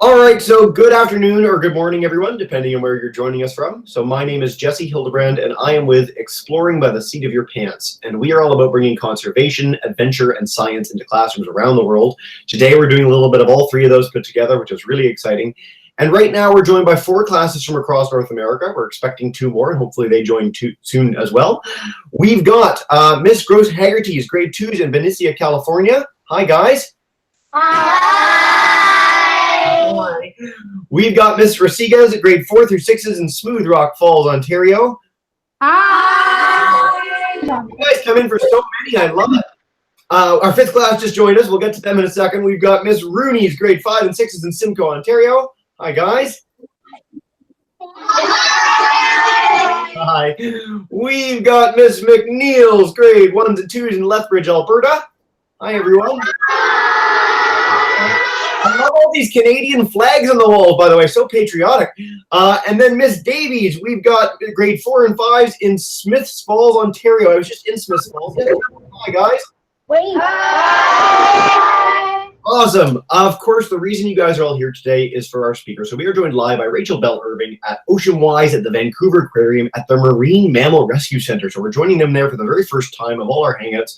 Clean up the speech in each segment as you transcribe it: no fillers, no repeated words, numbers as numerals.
All right, so good afternoon or good morning, everyone, depending on where you're joining us from. So my name is Jesse Hildebrand, and I am with Exploring by the Seat of Your Pants. And we are all about bringing conservation, adventure, and science into classrooms around the world. Today, we're doing a little bit of all three of those put together, which is really exciting. And right now, we're joined by 4 classes from across North America. We're expecting 2 more, and hopefully they join soon as well. We've got Miss Gross Haggerty's grade 2s in Benicia, California. Hi, guys. Hi. We've got Miss Rasigas at grade 4 through 6s in Smooth Rock Falls, Ontario. Hi. You guys come in for so many, I love it. Our 5th class just joined us. We'll get to them in a second. We've got Miss Rooney's grade 5 and 6s in Simcoe, Ontario. Hi, guys. Hi. We've got Miss McNeil's grade 1s and 2s in Lethbridge, Alberta. Hi, everyone. I love all these Canadian flags on the walls, by the way, so patriotic. And then Miss Davies, we've got grade 4 and 5s in Smiths Falls, Ontario. I was just in Smiths Falls. Hi, guys. Wait. Awesome. Of course, the reason you guys are all here today is for our speaker. So we are joined live by Rachel Bell Irving at Oceanwise at the Vancouver Aquarium at the Marine Mammal Rescue Center. So we're joining them there for the very first time of all our hangouts.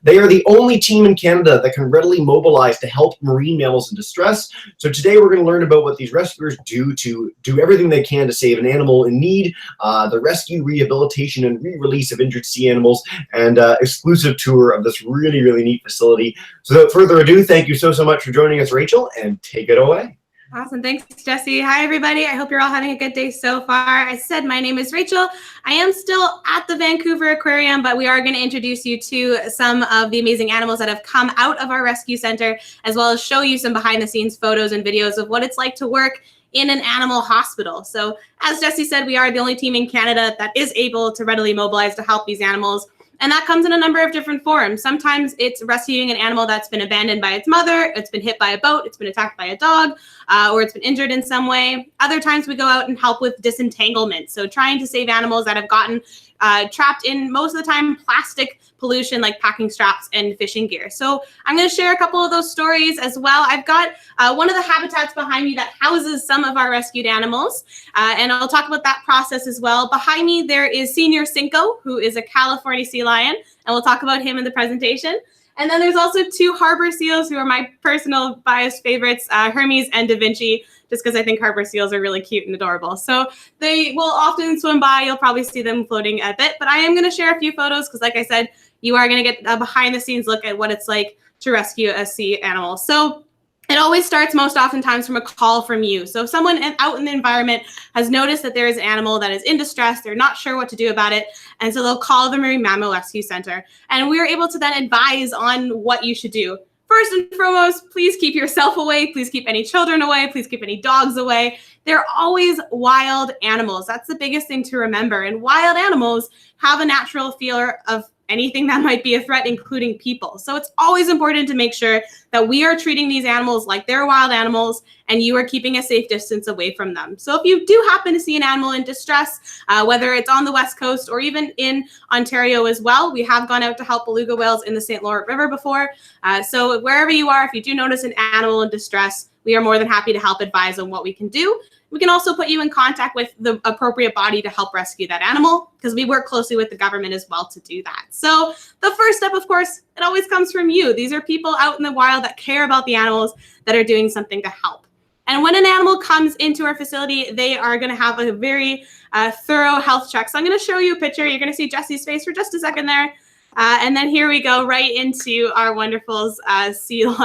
They are the only team in Canada that can readily mobilize to help marine mammals in distress. So today we're going to learn about what these rescuers do to do everything they can to save an animal in need, the rescue, rehabilitation, and re-release of injured sea animals, and exclusive tour of this really, really neat facility. So without further ado, thank you so much for joining us, Rachel, and take it away. Awesome. Thanks, Jesse. Hi, everybody. I hope you're all having a good day so far. I said my name is Rachel. I am still at the Vancouver Aquarium, but we are going to introduce you to some of the amazing animals that have come out of our rescue center, as well as show you some behind-the-scenes photos and videos of what it's like to work in an animal hospital. So as Jesse said, we are the only team in Canada that is able to readily mobilize to help these animals. And that comes in a number of different forms. Sometimes it's rescuing an animal that's been abandoned by its mother, it's been hit by a boat, it's been attacked by a dog, or it's been injured in some way. Other times we go out and help with disentanglement. So trying to save animals that have gotten trapped in, most of the time, plastic pollution like packing straps and fishing gear. So I'm going to share a couple of those stories as well. I've got one of the habitats behind me that houses some of our rescued animals, and I'll talk about that process as well. Behind me there is Senor Cinco, who is a California sea lion, and we'll talk about him in the presentation. And then there's also 2 harbor seals who are my personal biased favorites, Hermes and Da Vinci, just because I think harbor seals are really cute and adorable. So they will often swim by. You'll probably see them floating a bit, but I am going to share a few photos because, like I said, you are going to get a behind the scenes look at what it's like to rescue a sea animal. So it always starts most oftentimes from a call from you. So if someone out in the environment has noticed that there is an animal that is in distress, they're not sure what to do about it, and so they'll call the Marine Mammal Rescue Center. And we are able to then advise on what you should do. First and foremost, please keep yourself away. Please keep any children away. Please keep any dogs away. They're always wild animals. That's the biggest thing to remember. And wild animals have a natural fear of anything that might be a threat, including people. So it's always important to make sure that we are treating these animals like they're wild animals and you are keeping a safe distance away from them. So if you do happen to see an animal in distress, whether it's on the West Coast or even in Ontario as well, we have gone out to help beluga whales in the St. Lawrence River before. So wherever you are, if you do notice an animal in distress, we are more than happy to help advise on what we can do. We can also put you in contact with the appropriate body to help rescue that animal, because we work closely with the government as well to do that. So the first step, of course, it always comes from you. These are people out in the wild that care about the animals, that are doing something to help. And when an animal comes into our facility, they are going to have a very thorough health check. So I'm going to show you a picture. You're going to see Jesse's face for just a second there. And then here we go right into our wonderful seals.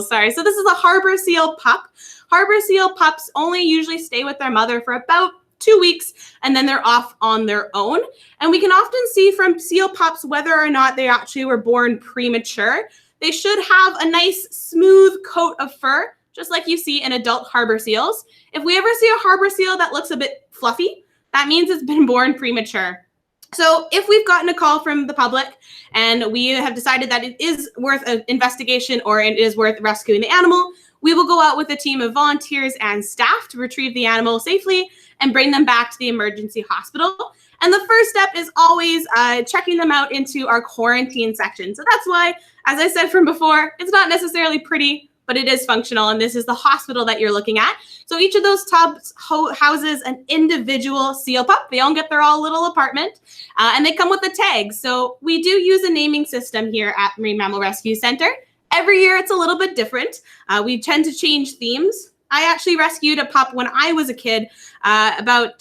Sorry. So this is a harbor seal pup. Harbor seal pups only usually stay with their mother for about 2 weeks, and then they're off on their own. And we can often see from seal pups whether or not they actually were born premature. They should have a nice smooth coat of fur, just like you see in adult harbor seals. If we ever see a harbor seal that looks a bit fluffy, that means it's been born premature. So if we've gotten a call from the public and we have decided that it is worth an investigation or it is worth rescuing the animal, we will go out with a team of volunteers and staff to retrieve the animal safely and bring them back to the emergency hospital. And the first step is always checking them out into our quarantine section. So that's why, as I said from before, it's not necessarily pretty, but it is functional, and this is the hospital that you're looking at. So each of those tubs houses an individual seal pup. They all get their own little apartment, and they come with a tag. So we do use a naming system here at Marine Mammal Rescue Center. Every year it's a little bit different. We tend to change themes. I actually rescued a pup when I was a kid, about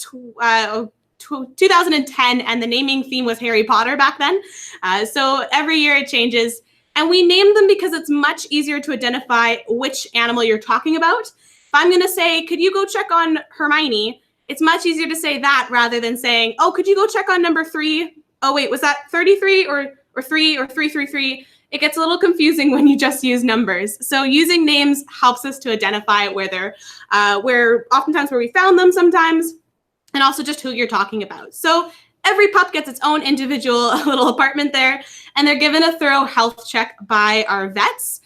2010, and the naming theme was Harry Potter back then. So every year it changes. And we name them because it's much easier to identify which animal you're talking about. If I'm going to say, could you go check on Hermione? It's much easier to say that rather than saying, oh, could you go check on number 3? Oh, wait, was that 33 or 3 or 333? It gets a little confusing when you just use numbers. So using names helps us to identify where oftentimes where we found them sometimes, and also just who you're talking about. So every pup gets its own individual little apartment there, and they're given a thorough health check by our vets.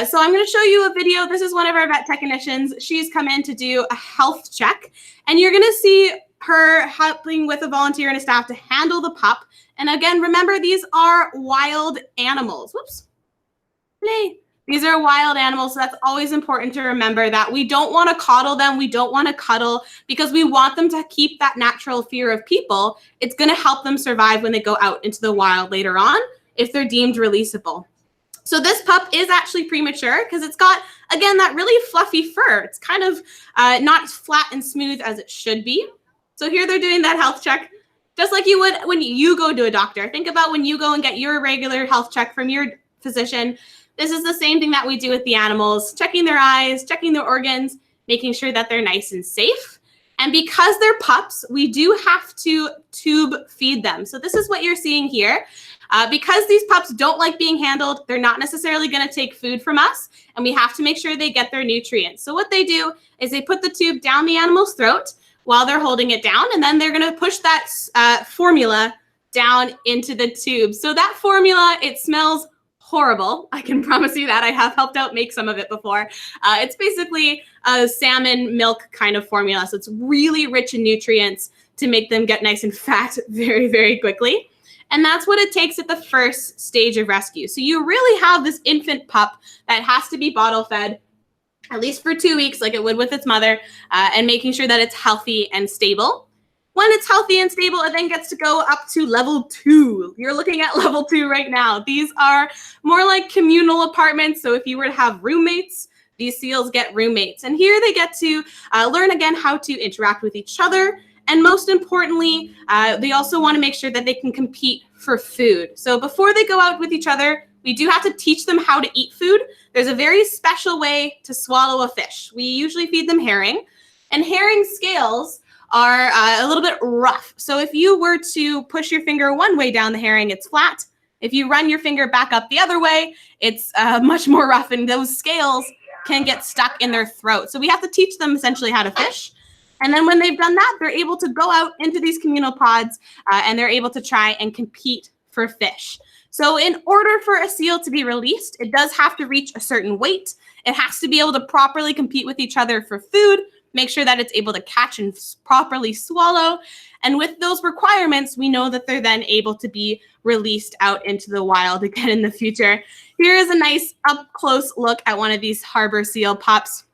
So I'm going to show you a video. This is one of our vet technicians. She's come in to do a health check, and you're going to see her helping with a volunteer and a staff to handle the pup. And again, remember, these are wild animals. Whoops. Play. These are wild animals, so that's always important to remember that we don't want to coddle them. We don't want to cuddle because we want them to keep that natural fear of people. It's going to help them survive when they go out into the wild later on if they're deemed releasable. So this pup is actually premature because it's got, again, that really fluffy fur. It's kind of not as flat and smooth as it should be. So here they're doing that health check, just like you would when you go to a doctor. Think about when you go and get your regular health check from your physician. This is the same thing that we do with the animals, checking their eyes, checking their organs, making sure that they're nice and safe. And because they're pups, we do have to tube feed them. So this is what you're seeing here. Because these pups don't like being handled, they're not necessarily going to take food from us, and we have to make sure they get their nutrients. So what they do is they put the tube down the animal's throat while they're holding it down, and then they're going to push that formula down into the tube. So that formula, it smells horrible. I can promise you that. I have helped out make some of it before. It's basically a salmon milk kind of formula. So it's really rich in nutrients to make them get nice and fat very, very quickly. And that's what it takes at the first stage of rescue. So you really have this infant pup that has to be bottle fed at least for 2 weeks, like it would with its mother, and making sure that it's healthy and stable. When it's healthy and stable, it then gets to go up to level 2. You're looking at level 2 right now. These are more like communal apartments. So if you were to have roommates, these seals get roommates. And here they get to learn again how to interact with each other. And most importantly, they also want to make sure that they can compete for food. So before they go out with each other, we do have to teach them how to eat food. There's a very special way to swallow a fish. We usually feed them herring, and herring scales are a little bit rough. So if you were to push your finger one way down the herring, it's flat. If you run your finger back up the other way, it's much more rough, and those scales can get stuck in their throat. So we have to teach them essentially how to fish. And then when they've done that, they're able to go out into these communal pods and they're able to try and compete for fish. So in order for a seal to be released, it does have to reach a certain weight. It has to be able to properly compete with each other for food, make sure that it's able to catch and properly swallow. And with those requirements, we know that they're then able to be released out into the wild again in the future. Here is a nice up close look at one of these harbor seal pups.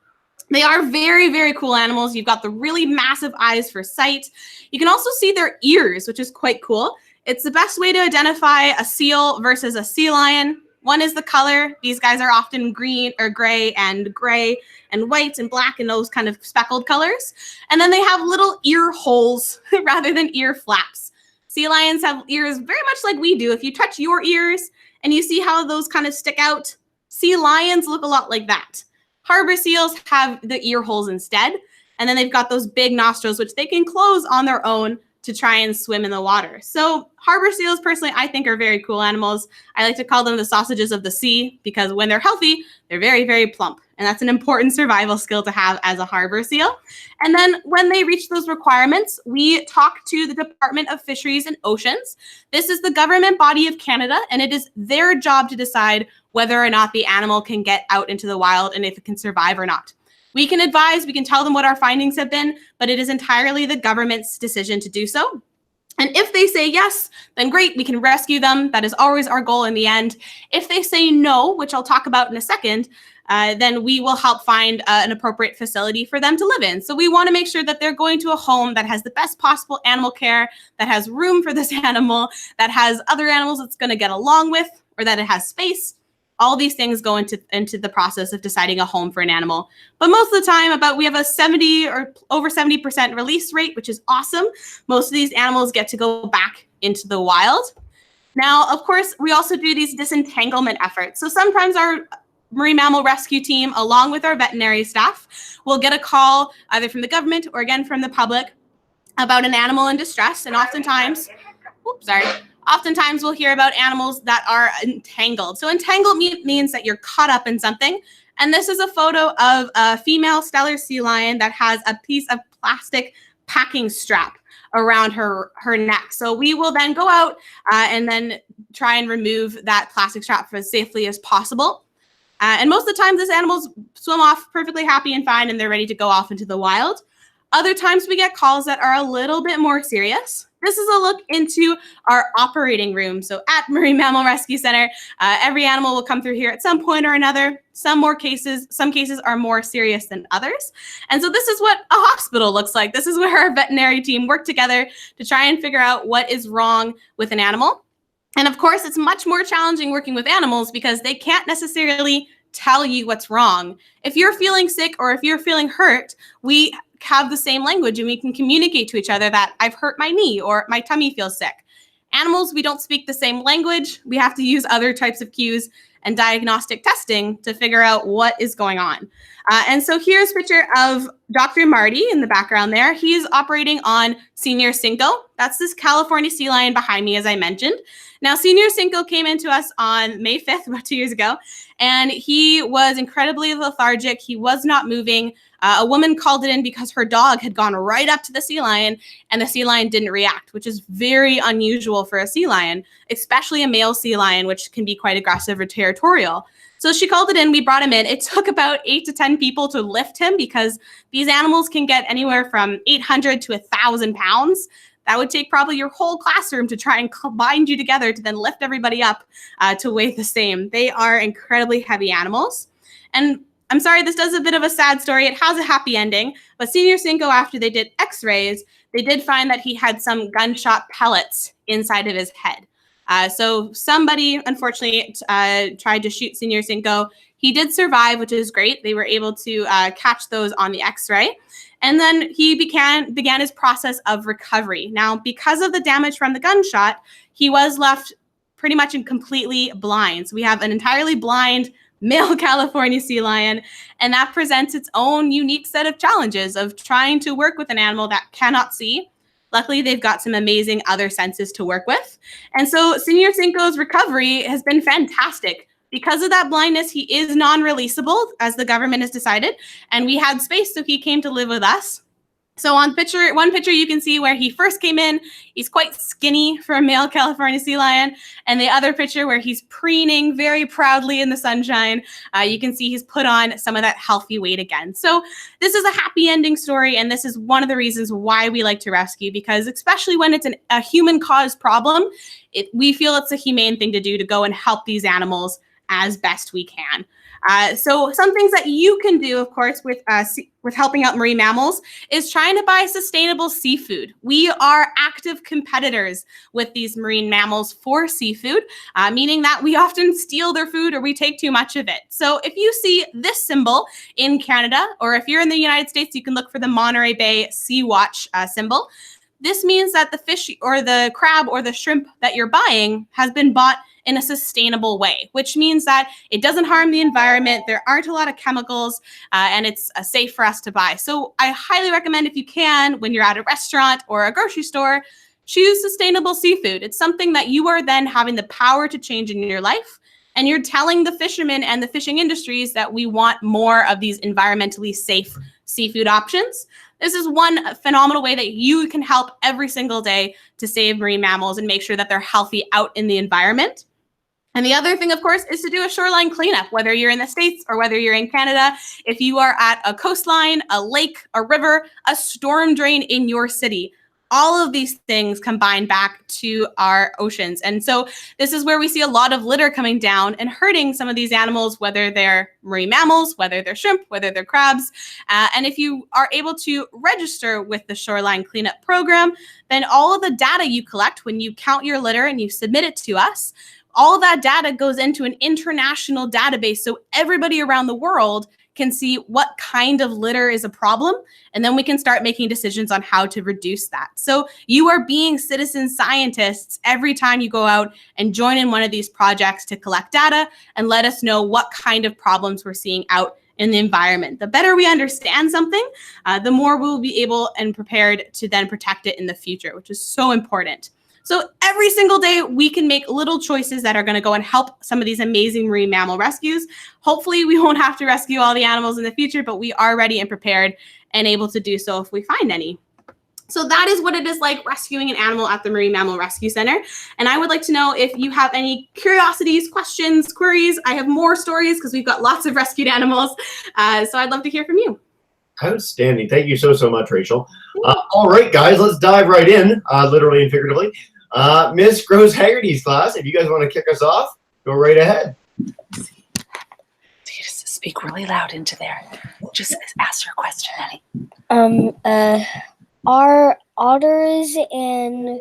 They are very, very cool animals. You've got the really massive eyes for sight. You can also see their ears, which is quite cool. It's the best way to identify a seal versus a sea lion. One is the color. These guys are often green or gray and white and black and those kind of speckled colors. And then they have little ear holes rather than ear flaps. Sea lions have ears very much like we do. If you touch your ears and you see how those kind of stick out, sea lions look a lot like that. Harbor seals have the ear holes instead, and then they've got those big nostrils, which they can close on their own to try and swim in the water. So harbor seals, personally, I think are very cool animals. I like to call them the sausages of the sea because when they're healthy, they're very, very plump. And that's an important survival skill to have as a harbor seal. And then when they reach those requirements, we talk to the Department of Fisheries and Oceans. This is the government body of Canada, and it is their job to decide whether or not the animal can get out into the wild and if it can survive or not. We can advise, we can tell them what our findings have been, but it is entirely the government's decision to do so. And if they say yes, then great, we can rescue them. That is always our goal in the end. If they say no, which I'll talk about in a second, then we will help find an appropriate facility for them to live in. So we want to make sure that they're going to a home that has the best possible animal care, that has room for this animal, that has other animals it's going to get along with, or that it has space. All these things go into the process of deciding a home for an animal. But most of the time, we have a 70 or over 70% release rate, which is awesome. Most of these animals get to go back into the wild. Now, of course, we also do these disentanglement efforts. So sometimes our marine mammal rescue team, along with our veterinary staff, will get a call either from the government or again from the public about an animal in distress. And oftentimes we'll hear about animals that are entangled. So entangled means that you're caught up in something. And this is a photo of a female stellar sea lion that has a piece of plastic packing strap around her neck. So we will then go out and then try and remove that plastic strap as safely as possible. And most of the time, these animals swim off perfectly happy and fine, and they're ready to go off into the wild. Other times we get calls that are a little bit more serious. This is a look into our operating room. So at Marine Mammal Rescue Center, every animal will come through here at some point or another. Some cases are more serious than others. And so this is what a hospital looks like. This is where our veterinary team work together to try and figure out what is wrong with an animal. And of course, it's much more challenging working with animals because they can't necessarily tell you what's wrong. If you're feeling sick or if you're feeling hurt, we have the same language and we can communicate to each other that I've hurt my knee or my tummy feels sick. Animals, we don't speak the same language. We have to use other types of cues and diagnostic testing to figure out what is going on. And so here's a picture of Dr. Marty in the background there. He's operating on Senor Cinco. That's this California sea lion behind me, as I mentioned. Now, Senor Cinco came into us on May 5th, about 2 years ago, and he was incredibly lethargic. He was not moving. A woman called it in because her dog had gone right up to the sea lion and the sea lion didn't react, which is very unusual for a sea lion, especially a male sea lion, which can be quite aggressive or territorial. So she called it in, we brought him in. It took about 8 to 10 people to lift him because these animals can get anywhere from 800 to 1,000 pounds. That would take probably your whole classroom to try and bind you together to then lift everybody up to weigh the same. They are incredibly heavy animals. And I'm sorry, this does a bit of a sad story. It has a happy ending, but Senor Cinco, after they did x-rays, they did find that he had some gunshot pellets inside of his head. So somebody, unfortunately, tried to shoot Senor Cinco. He did survive, which is great. They were able to catch those on the x-ray. And then he began his process of recovery. Now, because of the damage from the gunshot, he was left pretty much completely blind. So we have an entirely blind male California sea lion, and that presents its own unique set of challenges of trying to work with an animal that cannot see. Luckily, they've got some amazing other senses to work with. And so Senor Cinco's recovery has been fantastic. Because of that blindness, he is non-releasable, as the government has decided, and we had space, so he came to live with us. So on one picture, you can see where he first came in. He's quite skinny for a male California sea lion. And the other picture where he's preening very proudly in the sunshine, you can see he's put on some of that healthy weight again. So this is a happy ending story. And this is one of the reasons why we like to rescue, because especially when it's a human-caused problem, we feel it's a humane thing to do to go and help these animals as best we can. So some things that you can do, of course, with helping out marine mammals is trying to buy sustainable seafood. We are active competitors with these marine mammals for seafood, meaning that we often steal their food or we take too much of it. So if you see this symbol in Canada, or if you're in the United States, you can look for the Monterey Bay Sea Watch symbol. This means that the fish or the crab or the shrimp that you're buying has been bought in a sustainable way, which means that it doesn't harm the environment, there aren't a lot of chemicals, and it's safe for us to buy. So I highly recommend, if you can, when you're at a restaurant or a grocery store, choose sustainable seafood. It's something that you are then having the power to change in your life, and you're telling the fishermen and the fishing industries that we want more of these environmentally safe seafood options. This is one phenomenal way that you can help every single day to save marine mammals and make sure that they're healthy out in the environment. And the other thing, of course, is to do a shoreline cleanup, whether you're in the States or whether you're in Canada. If you are at a coastline, a lake, a river, a storm drain in your city, all of these things combine back to our oceans. And so this is where we see a lot of litter coming down and hurting some of these animals, whether they're marine mammals, whether they're shrimp, whether they're crabs. And if you are able to register with the Shoreline Cleanup program, then all of the data you collect when you count your litter and you submit it to us, all of that data goes into an international database. So everybody around the world can see what kind of litter is a problem, and then we can start making decisions on how to reduce that. So you are being citizen scientists every time you go out and join in one of these projects to collect data and let us know what kind of problems we're seeing out in the environment. The better we understand something, the more we'll be able and prepared to then protect it in the future, which is so important. So every single day, we can make little choices that are going to go and help some of these amazing marine mammal rescues. Hopefully, we won't have to rescue all the animals in the future, but we are ready and prepared and able to do so if we find any. So that is what it is like rescuing an animal at the Marine Mammal Rescue Center. And I would like to know if you have any curiosities, questions, queries. I have more stories because we've got lots of rescued animals. So I'd love to hear from you. Outstanding. Thank you so much, Rachel. All right, guys, let's dive right in, literally and figuratively. Miss Gross Haggerty's class, if you guys want to kick us off, go right ahead. Just speak really loud into there. Just ask your question, Annie. Are otters and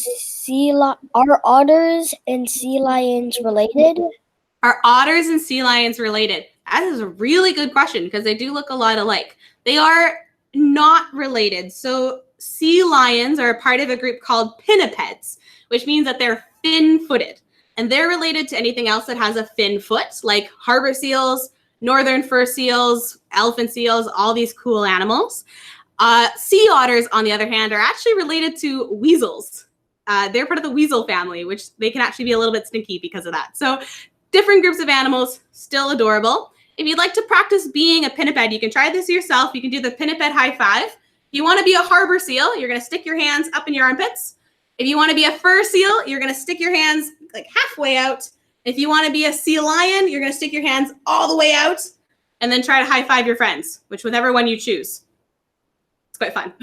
sea lions related? Are otters and sea lions related? That is a really good question because they do look a lot alike. They are not related. So sea lions are a part of a group called pinnipeds, which means that they're fin-footed. And they're related to anything else that has a fin foot, like harbor seals, northern fur seals, elephant seals, all these cool animals. Sea otters, on the other hand, are actually related to weasels. They're part of the weasel family, which they can actually be a little bit stinky because of that. So different groups of animals, still adorable. If you'd like to practice being a pinniped, you can try this yourself. You can do the pinniped high five. If you want to be a harbor seal, you're going to stick your hands up in your armpits. If you want to be a fur seal, you're going to stick your hands like halfway out. If you want to be a sea lion, you're going to stick your hands all the way out and then try to high five your friends, whichever one you choose. It's quite fun.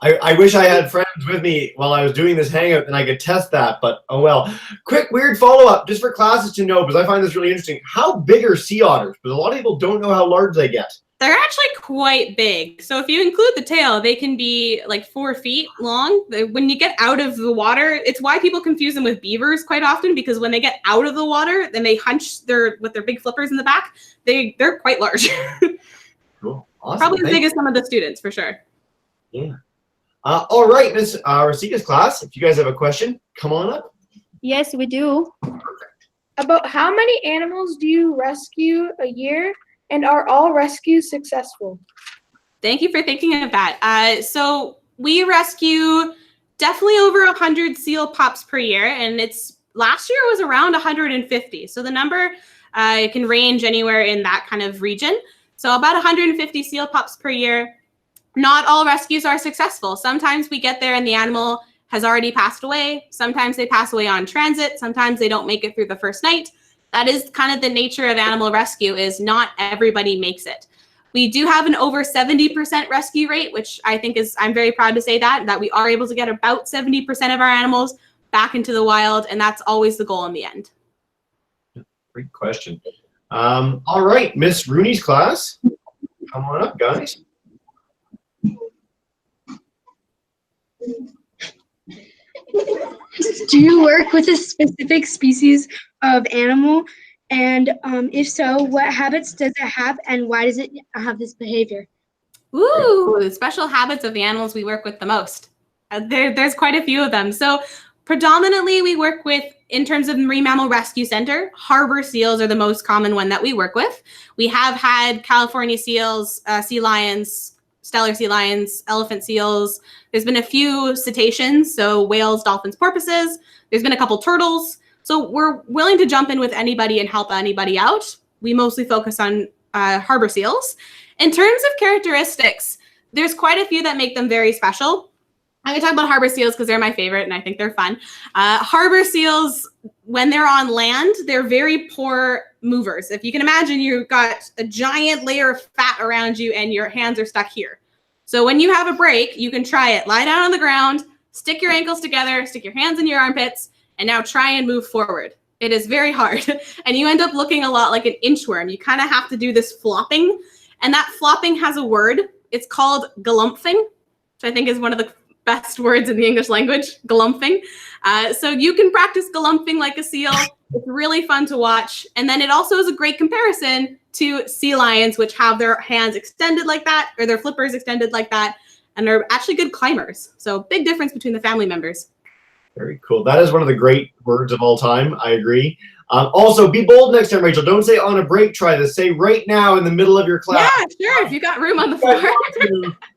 I wish I had friends with me while I was doing this hangout and I could test that, but oh well. Quick, weird follow-up, just for classes to know, because I find this really interesting. How big are sea otters? Because a lot of people don't know how large they get. They're actually quite big. So if you include the tail, they can be like 4 feet long. When you get out of the water, it's why people confuse them with beavers quite often, because when they get out of the water, then they hunch with their big flippers in the back. They're quite large. Cool. Awesome. Probably as big as some of the students, for sure. Yeah. All right, Miss Rasika's class, if you guys have a question, come on up. Yes, we do. Perfect. About how many animals do you rescue a year, and are all rescues successful? Thank you for thinking of that. So we rescue definitely over 100 seal pups per year, and last year was around 150. So the number can range anywhere in that kind of region. So about 150 seal pups per year. Not all rescues are successful. Sometimes we get there and the animal has already passed away. Sometimes they pass away on transit. Sometimes they don't make it through the first night. That is kind of the nature of animal rescue, is not everybody makes it. We do have an over 70% rescue rate, which I think I'm very proud to say that we are able to get about 70% of our animals back into the wild, and that's always the goal in the end. Great question. All right, Miss Rooney's class, come on up, guys. Do you work with a specific species of animal? And if so, what habits does it have and why does it have this behavior? Ooh, the special habits of the animals we work with the most. There's quite a few of them. So predominantly we work with, in terms of Marine Mammal Rescue Center, harbor seals are the most common one that we work with. We have had California seals, sea lions, stellar sea lions, elephant seals. There's been a few cetaceans, so whales, dolphins, porpoises. There's been a couple turtles. So we're willing to jump in with anybody and help anybody out. We mostly focus on harbor seals. In terms of characteristics, there's quite a few that make them very special. I'm going to talk about harbor seals because they're my favorite and I think they're fun. Harbor seals, when they're on land, they're very poor movers. If you can imagine, you've got a giant layer of fat around you and your hands are stuck here. So when you have a break, you can try it. Lie down on the ground, stick your ankles together, stick your hands in your armpits, and now try and move forward. It is very hard. And you end up looking a lot like an inchworm. You kind of have to do this flopping. And that flopping has a word. It's called galumphing, which I think is one of the best words in the English language, galumphing. So you can practice galumphing like a seal. It's really fun to watch. And then it also is a great comparison to sea lions, which have their hands extended like that, or their flippers extended like that, and they're actually good climbers. So big difference between the family members. Very cool. That is one of the great words of all time. I agree. Also, be bold next time, Rachel. Don't say on a break, try this. Say right now in the middle of your class. Yeah, sure, if you got room on the floor.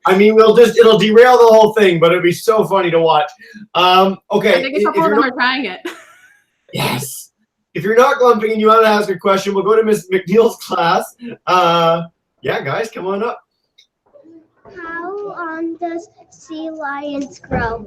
I mean, it'll derail the whole thing, but it'll be so funny to watch. Okay. I think a couple of them are trying it. Yes. If you're not glumping and you want to ask a question, we'll go to Miss McNeil's class. Yeah, guys, come on up. How does sea lions grow?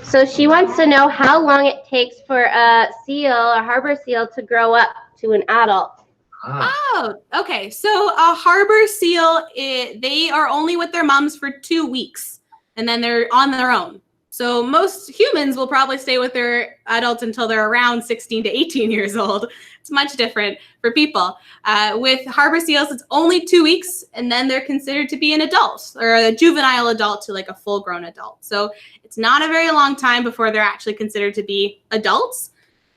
So she wants to know how long it takes for a seal, a harbor seal, to grow up to an adult. Oh, okay. So a harbor seal, they are only with their moms for 2 weeks, and then they're on their own. So most humans will probably stay with their adults until they're around 16 to 18 years old. It's much different for people. With harbor seals, it's only 2 weeks, and then they're considered to be an adult, or a juvenile adult to like a full-grown adult. So it's not a very long time before they're actually considered to be adults.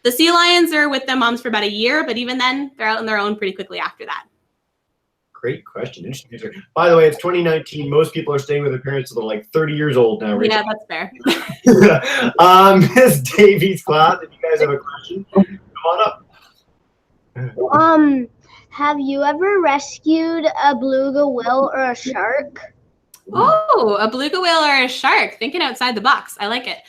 The sea lions are with their moms for about a year, but even then, they're out on their own pretty quickly after that. Great question. Interesting answer. By the way, it's 2019. Most people are staying with their parents until they're like 30 years old now. Rachel. Yeah, that's fair. Miss Davies' class, if you guys have a question, come on up. Have you ever rescued a beluga whale or a shark? Oh, a beluga whale or a shark. Thinking outside the box. I like it.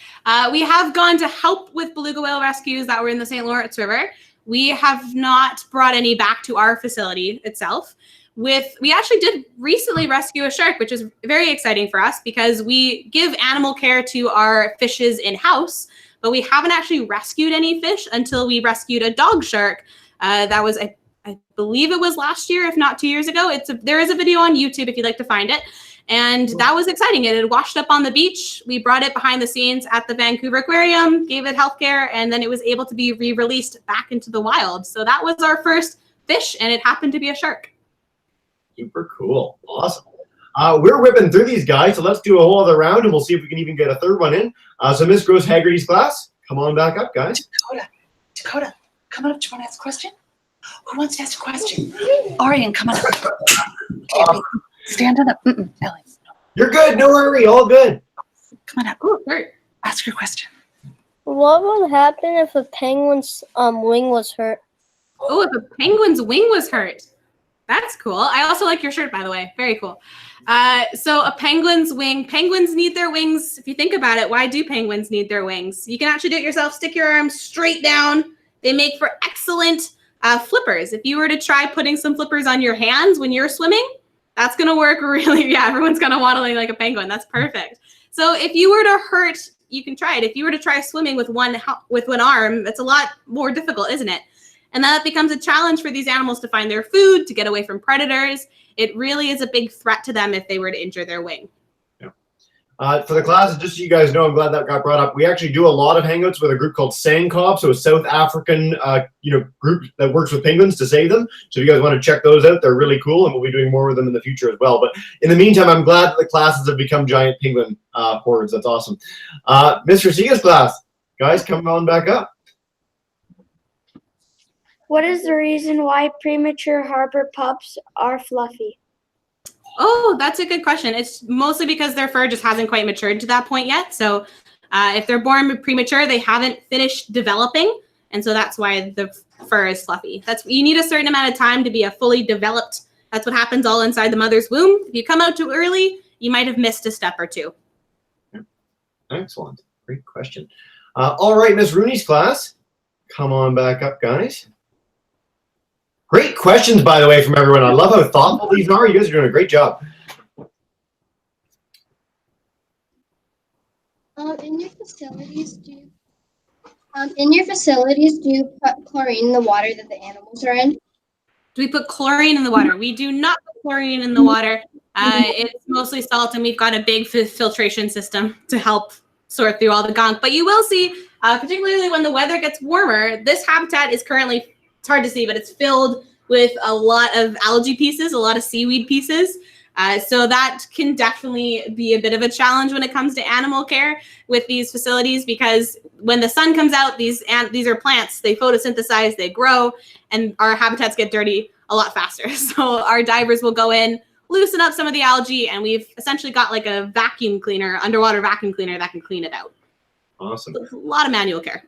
We have gone to help with beluga whale rescues that were in the St. Lawrence River. We have not brought any back to our facility itself. We actually did recently rescue a shark, which is very exciting for us because we give animal care to our fishes in-house, but we haven't actually rescued any fish until we rescued a dog shark. That was, I believe it was last year, if not 2 years ago. There is a video on YouTube if you'd like to find it. And that was exciting. It had washed up on the beach. We brought it behind the scenes at the Vancouver Aquarium, gave it healthcare, and then it was able to be re-released back into the wild. So that was our first fish, and it happened to be a shark. Super cool. Awesome. We're whipping through these guys, so let's do a whole other round, and we'll see if we can even get a third one in. So Miss Gross Haggerty's class, come on back up, guys. Dakota, come on up. Do you want to ask a question? Who wants to ask a question? Orion, come on up. Stand on up. Ellie. You're good. No worry. All good. Come on up. Ooh, hurt. Ask your question. What would happen if a penguin's wing was hurt? Oh, if a penguin's wing was hurt. That's cool. I also like your shirt, by the way. Very cool. So a penguin's wing. Penguins need their wings. If you think about it, why do penguins need their wings? You can actually do it yourself. Stick your arms straight down. They make for excellent flippers. If you were to try putting some flippers on your hands when you're swimming, that's going to work really. Yeah, everyone's going to waddling like a penguin. That's perfect. So if you were to hurt, you can try it. If you were to try swimming with one arm, that's a lot more difficult, isn't it? And that becomes a challenge for these animals to find their food, to get away from predators. It really is a big threat to them if they were to injure their wing. Yeah. For the classes, just so you guys know, I'm glad that got brought up. We actually do a lot of hangouts with a group called Sandcob, so a South African group that works with penguins to save them. So if you guys want to check those out, they're really cool, and we'll be doing more with them in the future as well. But in the meantime, I'm glad that the classes have become giant penguin hordes. That's awesome. Mr. Sia's class, guys, come on back up. What is the reason why premature harbor pups are fluffy? Oh, that's a good question. It's mostly because their fur just hasn't quite matured to that point yet. So if they're born premature, they haven't finished developing. And so that's why the fur is fluffy. You need a certain amount of time to be a fully developed. That's what happens all inside the mother's womb. If you come out too early, you might have missed a step or two. Excellent. Great question. All right, Miss Rooney's class, come on back up, guys. Great questions, by the way, from everyone. I love how thoughtful these are. You guys are doing a great job. In your facilities, do you put chlorine in the water that the animals are in? Do we put chlorine in the water? We do not put chlorine in the water. It's mostly salt, and we've got a big filtration system to help sort through all the gunk. But you will see, particularly when the weather gets warmer, this habitat is currently, it's hard to see, but it's filled with a lot of algae pieces, a lot of seaweed pieces. So that can definitely be a bit of a challenge when it comes to animal care with these facilities, because when the sun comes out, these are plants, they photosynthesize, they grow, and our habitats get dirty a lot faster. So our divers will go in, loosen up some of the algae, and we've essentially got like a vacuum cleaner, underwater vacuum cleaner that can clean it out. Awesome. So a lot of manual care.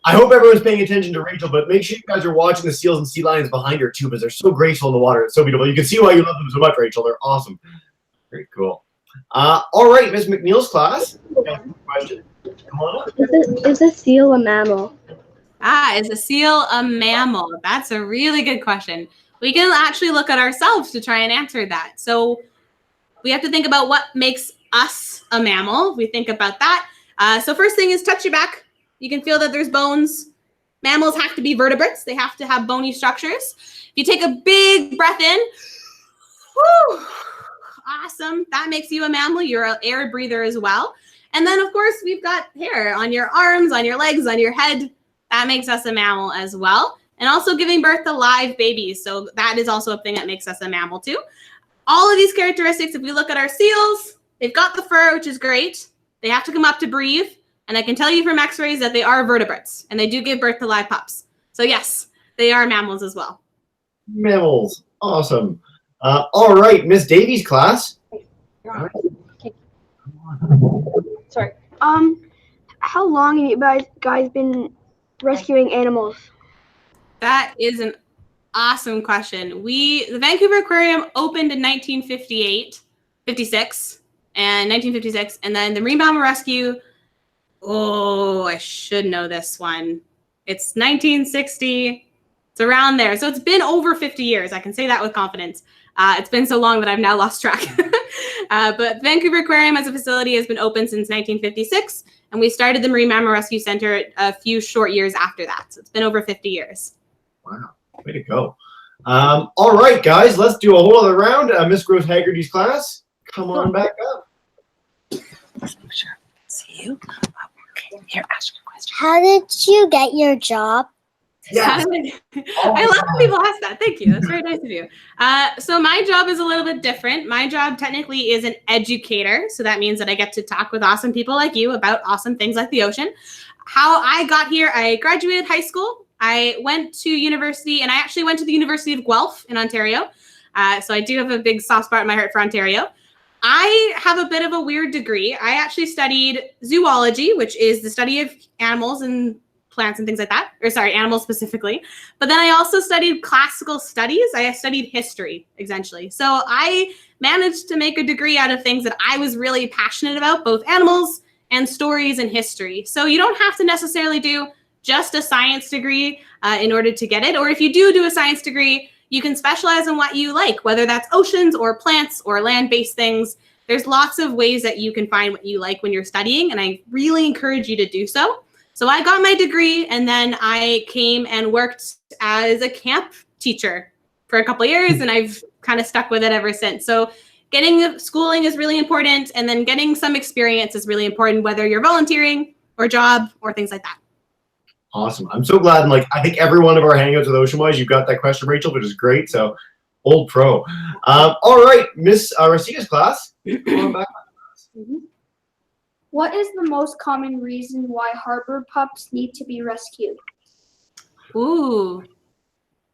I hope everyone's paying attention to Rachel, but make sure you guys are watching the seals and sea lions behind her too, because they're so graceful in the water. It's so beautiful. You can see why you love them so much, Rachel. They're awesome. Very cool. All right, Miss McNeil's class. Question. Come on up. Is a seal a mammal? Is a seal a mammal? That's a really good question. We can actually look at ourselves to try and answer that. So we have to think about what makes us a mammal. We think about that. So first thing is touch your back. You can feel that there's bones. Mammals have to be vertebrates. They have to have bony structures. If you take a big breath in, whew, awesome. That makes you a mammal. You're an air breather as well. And then, of course, we've got hair on your arms, on your legs, on your head. That makes us a mammal as well. And also giving birth to live babies. So that is also a thing that makes us a mammal too. All of these characteristics, if we look at our seals, they've got the fur, which is great. They have to come up to breathe. And I can tell you from x-rays that they are vertebrates, and they do give birth to live pups. So yes, they are mammals as well. Mammals. Awesome. All right, Miss Davies' class. Okay. Sorry. How long have you guys been rescuing animals? That is an awesome question. The Vancouver Aquarium opened in 1956, and then the Marine Mammal Rescue. Oh, I should know this one. It's 1960. It's around there. So it's been over 50 years. I can say that with confidence. It's been so long that I've now lost track. But Vancouver Aquarium as a facility has been open since 1956. And we started the Marine Mammal Rescue Center a few short years after that. So it's been over 50 years. Wow. Way to go. All right, guys, let's do a whole other round. Miss Gross Haggerty's class. Come on back up. Sure. See you. Okay. Here, ask your question. How did you get your job? Yes. I love when people ask that. Thank you. That's very nice of you. So my job is a little bit different. My job technically is an educator. So that means that I get to talk with awesome people like you about awesome things like the ocean. How I got here, I graduated high school. I went to university, and I actually went to the University of Guelph in Ontario. So I do have a big soft spot in my heart for Ontario. I have a bit of a weird degree. I actually studied zoology, which is the study of animals and plants and things like that. Or sorry, animals specifically. But then I also studied classical studies. I studied history, essentially. So I managed to make a degree out of things that I was really passionate about, both animals and stories and history. So you don't have to necessarily do just a science degree in order to get it. Or if you do a science degree, you can specialize in what you like, whether that's oceans or plants or land-based things. There's lots of ways that you can find what you like when you're studying, and I really encourage you to do so. So I got my degree, and then I came and worked as a camp teacher for a couple of years, and I've kind of stuck with it ever since. So getting schooling is really important, and then getting some experience is really important, whether you're volunteering or job or things like that. Awesome. I'm so glad. And I think every one of our hangouts with OceanWise, you've got that question, Rachel, which is great. So, old pro. All right, Miss Rasica's class. Come on back. What is the most common reason why harbor pups need to be rescued? Ooh,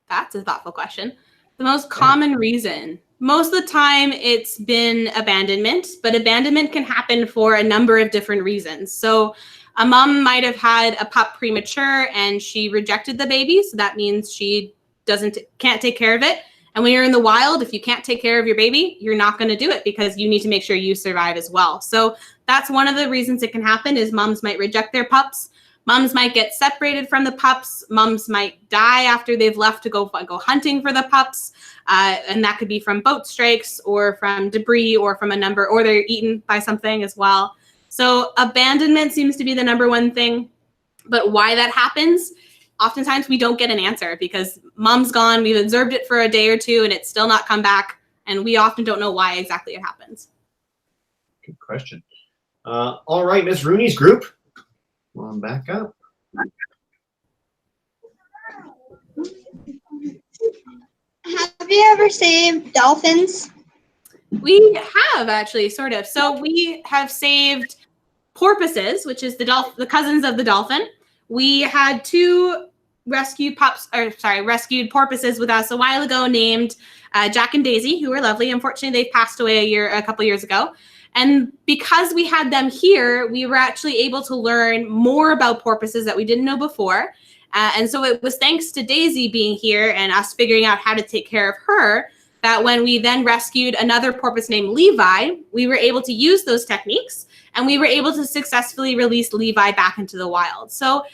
that's a thoughtful question. The most common reason. Most of the time it's been abandonment, but abandonment can happen for a number of different reasons. So a mom might have had a pup premature and she rejected the baby. So that means she can't take care of it. And when you're in the wild, if you can't take care of your baby, you're not going to do it because you need to make sure you survive as well. So that's one of the reasons it can happen is moms might reject their pups. Moms might get separated from the pups. Moms might die after they've left to go hunting for the pups. And that could be from boat strikes or from debris or from or they're eaten by something as well. So abandonment seems to be the number one thing. But why that happens, oftentimes we don't get an answer because mom's gone. We've observed it for a day or two and it's still not come back. And we often don't know why exactly it happens. Good question. All right, Miss Rooney's group. Come on back up. Have you ever saved dolphins? We have actually, sort of. So we have saved porpoises, which is the cousins of the dolphin. We had two rescued porpoises with us a while ago named Jack and Daisy, who were lovely. Unfortunately, they passed away a couple years ago. And because we had them here, we were actually able to learn more about porpoises that we didn't know before. And so it was thanks to Daisy being here and us figuring out how to take care of her that when we then rescued another porpoise named Levi, we were able to use those techniques and we were able to successfully release Levi back into the wild. So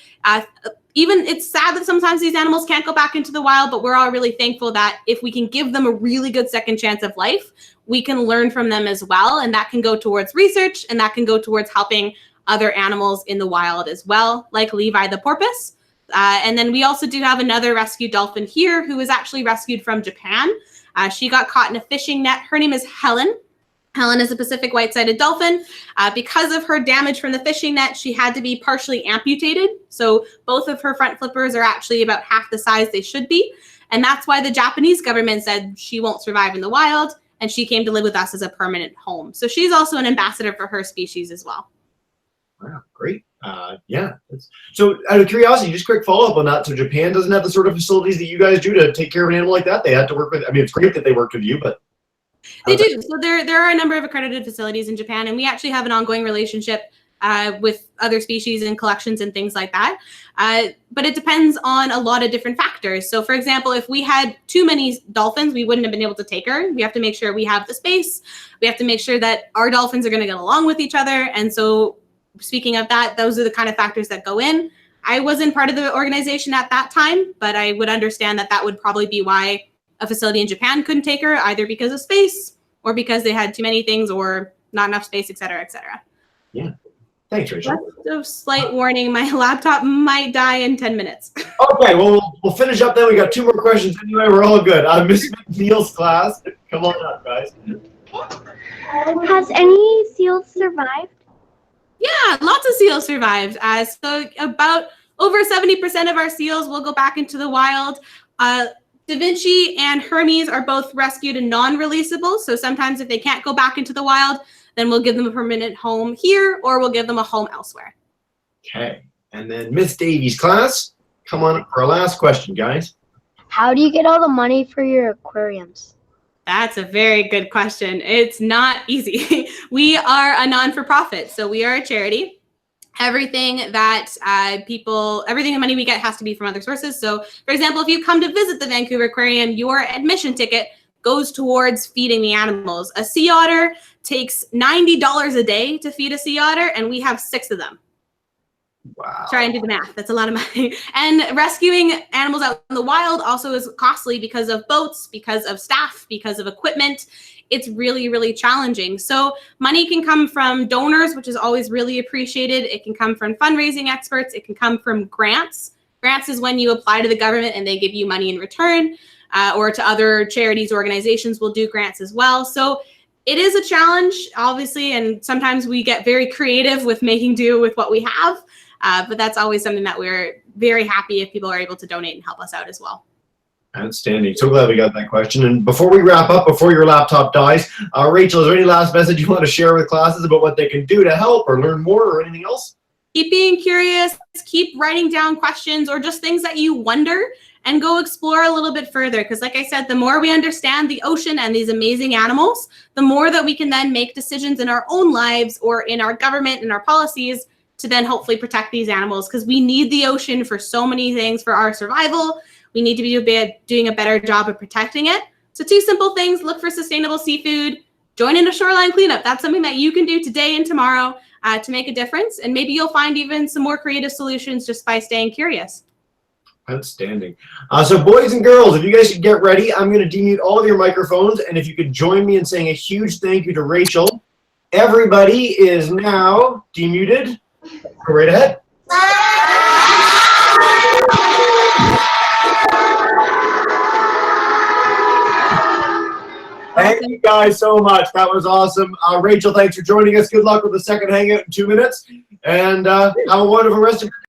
even it's sad that sometimes these animals can't go back into the wild, but we're all really thankful that if we can give them a really good second chance of life, we can learn from them as well. And that can go towards research and that can go towards helping other animals in the wild as well, like Levi the porpoise. And then we also do have another rescued dolphin here who was actually rescued from Japan. She got caught in a fishing net. Her name is Helen. Helen is a Pacific white-sided dolphin. Because of her damage from the fishing net, she had to be partially amputated. So both of her front flippers are actually about half the size they should be. And that's why the Japanese government said she won't survive in the wild. And she came to live with us as a permanent home. So she's also an ambassador for her species as well. Wow, great. Yeah. So out of curiosity, just quick follow-up on that. So Japan doesn't have the sort of facilities that you guys do to take care of an animal like that? They had to work with, I mean, it's great that they worked with you, but. They do. So there are a number of accredited facilities in Japan, and we actually have an ongoing relationship with other species and collections and things like that. But it depends on a lot of different factors. So for example, if we had too many dolphins, we wouldn't have been able to take her. We have to make sure we have the space. We have to make sure that our dolphins are going to get along with each other. And so speaking of that, those are the kind of factors that go in. I wasn't part of the organization at that time, but I would understand that that would probably be why a facility in Japan couldn't take her, either because of space or because they had too many things or not enough space, et cetera, et cetera. Yeah. Thanks, Rachel. So slight warning, my laptop might die in 10 minutes. Okay, well, we'll finish up then. We got two more questions anyway. We're all good. Miss McNeil's class. Come on up, guys. Has any seals survived? Yeah, lots of seals survived. So about over 70% of our seals will go back into the wild. Da Vinci and Hermes are both rescued and non-releasable. So sometimes if they can't go back into the wild, then we'll give them a permanent home here or we'll give them a home elsewhere. Okay. And then Miss Davies' class. Come on up for our last question, guys. How do you get all the money for your aquariums? That's a very good question. It's not easy. We are a non-for-profit, so we are a charity. Everything the money we get has to be from other sources. So, for example, if you come to visit the Vancouver Aquarium, your admission ticket goes towards feeding the animals. A sea otter takes $90 a day to feed a sea otter, and we have 6 of them. Wow. Try and do the math. That's a lot of money. And rescuing animals out in the wild also is costly because of boats, because of staff, because of equipment. It's really, really challenging. So money can come from donors, which is always really appreciated. It can come from fundraising experts. It can come from grants. Grants is when you apply to the government and they give you money in return, or to other charities, organizations will do grants as well. So it is a challenge, obviously, and sometimes we get very creative with making do with what we have. But that's always something that we're very happy if people are able to donate and help us out as well. Outstanding. So glad we got that question. And before we wrap up, before your laptop dies, Rachel, is there any last message you want to share with classes about what they can do to help or learn more or anything else? Keep being curious, keep writing down questions or just things that you wonder and go explore a little bit further. Because like I said, the more we understand the ocean and these amazing animals, the more that we can then make decisions in our own lives or in our government and our policies to then hopefully protect these animals, because we need the ocean for so many things for our survival. We need to be doing a better job of protecting it. So 2 simple things: look for sustainable seafood, join in a shoreline cleanup. That's something that you can do today and tomorrow to make a difference. And maybe you'll find even some more creative solutions just by staying curious. Outstanding. So boys and girls, if you guys could get ready, I'm going to demute all of your microphones. And if you could join me in saying a huge thank you to Rachel. Everybody is now demuted. Go right ahead. Thank Thank you guys so much. That was awesome. Rachel, thanks for joining us. Good luck with the second hangout in 2 minutes. And have a wonderful rest of your